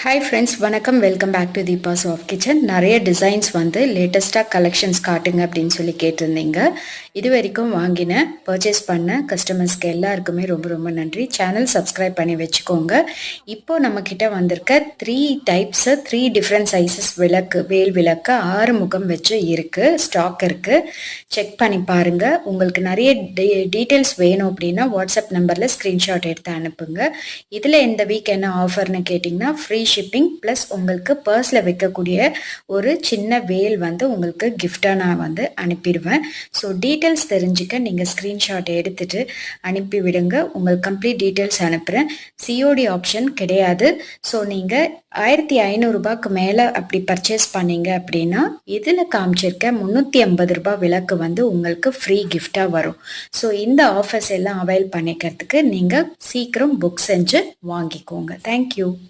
Hi friends, வணக்கம். Welcome back to Deepa soft kitchen. நிறைய designs வந்து லேட்டஸ்ட்டாக கலெக்ஷன்ஸ் காட்டுங்க அப்படின்னு சொல்லி கேட்டிருந்தீங்க. இது வரைக்கும் வாங்கின பர்ச்சேஸ் பண்ண கஸ்டமர்ஸ்க்கு எல்லாருக்குமே ரொம்ப ரொம்ப நன்றி. சேனல் சப்ஸ்கிரைப் பண்ணி வச்சுக்கோங்க. இப்போது நம்மக்கிட்ட வந்திருக்க 3 டிஃப்ரெண்ட் சைஸஸ் விளக்கு, வேல் விளக்கு 6 முகம் வச்சு இருக்குது, ஸ்டாக் இருக்குது. செக் பண்ணி பாருங்கள். உங்களுக்கு நிறைய டீட்டெயில்ஸ் வேணும் அப்படின்னா வாட்ஸ்அப் நம்பரில் ஸ்க்ரீன்ஷாட் எடுத்து அனுப்புங்க. இதில் இந்த வீக் என்ன ஆஃபர்னு கேட்டிங்கன்னா ஃப்ரீ ஷிப்பிங் ப்ளஸ் உங்களுக்கு பர்ஸில் வைக்கக்கூடிய ஒரு சின்ன வேல் வந்து உங்களுக்கு கிஃப்டாக நான் வந்து அனுப்பிடுவேன். ஸோ டீட்டெயில்ஸ் தெரிஞ்சுக்க நீங்கள் ஸ்க்ரீன்ஷாட் எடுத்துகிட்டு அனுப்பி விடுங்க. உங்களுக்கு கம்ப்ளீட் டீட்டெயில்ஸ் அனுப்புகிறேன். சிஓடி ஆப்ஷன் கிடையாது. ஸோ நீங்கள் 1500 மேலே அப்படி பர்ச்சேஸ் பண்ணீங்க அப்படின்னா இதில் காமிச்சிருக்க 350 ரூபாய் விளக்கு வந்து உங்களுக்கு ஃப்ரீ கிஃப்டாக வரும். ஸோ இந்த ஆஃபர்ஸ் எல்லாம் அவைல் பண்ணிக்கிறதுக்கு நீங்கள் சீக்கிரம் புக் செஞ்சு வாங்கிக்கோங்க. தேங்க்யூ.